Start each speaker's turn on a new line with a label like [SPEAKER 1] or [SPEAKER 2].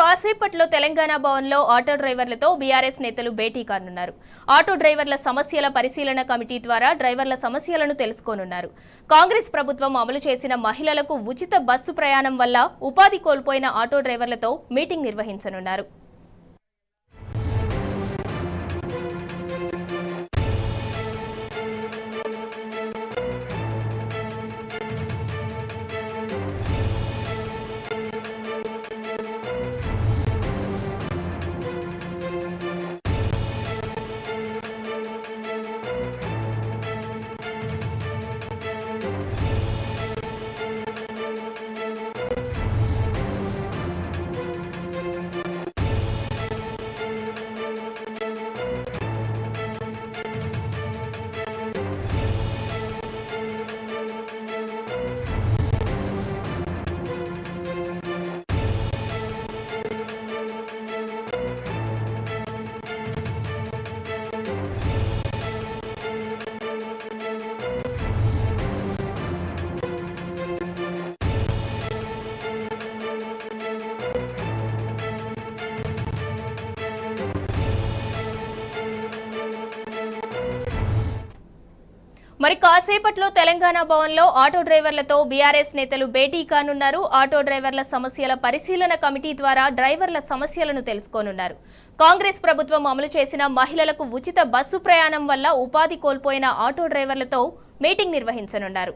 [SPEAKER 1] కాసేపట్లో తెలంగాణ భవన్లో auto డ్రైవర్లతో BRS నేతలు భేటీ కానున్నారు. ఆటో డ్రైవర్ల సమస్యల పరిశీలన కమిటీ ద్వారా డ్రైవర్ల సమస్యలను తెలుసుకోనున్నారు. కాంగ్రెస్ ప్రభుత్వం అమలు చేసిన మహిళలకు ఉచిత బస్సు ప్రయాణం వల్ల ఉపాధి కోల్పోయిన ఆటో డ్రైవర్లతో మీటింగ్ నిర్వహించనున్నారు. మరి కాసేపట్లో తెలంగాణ భవన్లో ఆటో డ్రైవర్లతో బీఆర్ఎస్ నేతలు భేటీ కానున్నారు. ఆటో డ్రైవర్ల సమస్యల పరిశీలన కమిటీ ద్వారా డ్రైవర్ల సమస్యలను తెలుసుకోనున్నారు. కాంగ్రెస్ ప్రభుత్వం అమలు చేసిన మహిళలకు ఉచిత బస్సు ప్రయాణం వల్ల ఉపాధి కోల్పోయిన ఆటో డ్రైవర్లతో మీటింగ్ నిర్వహించనున్నారు.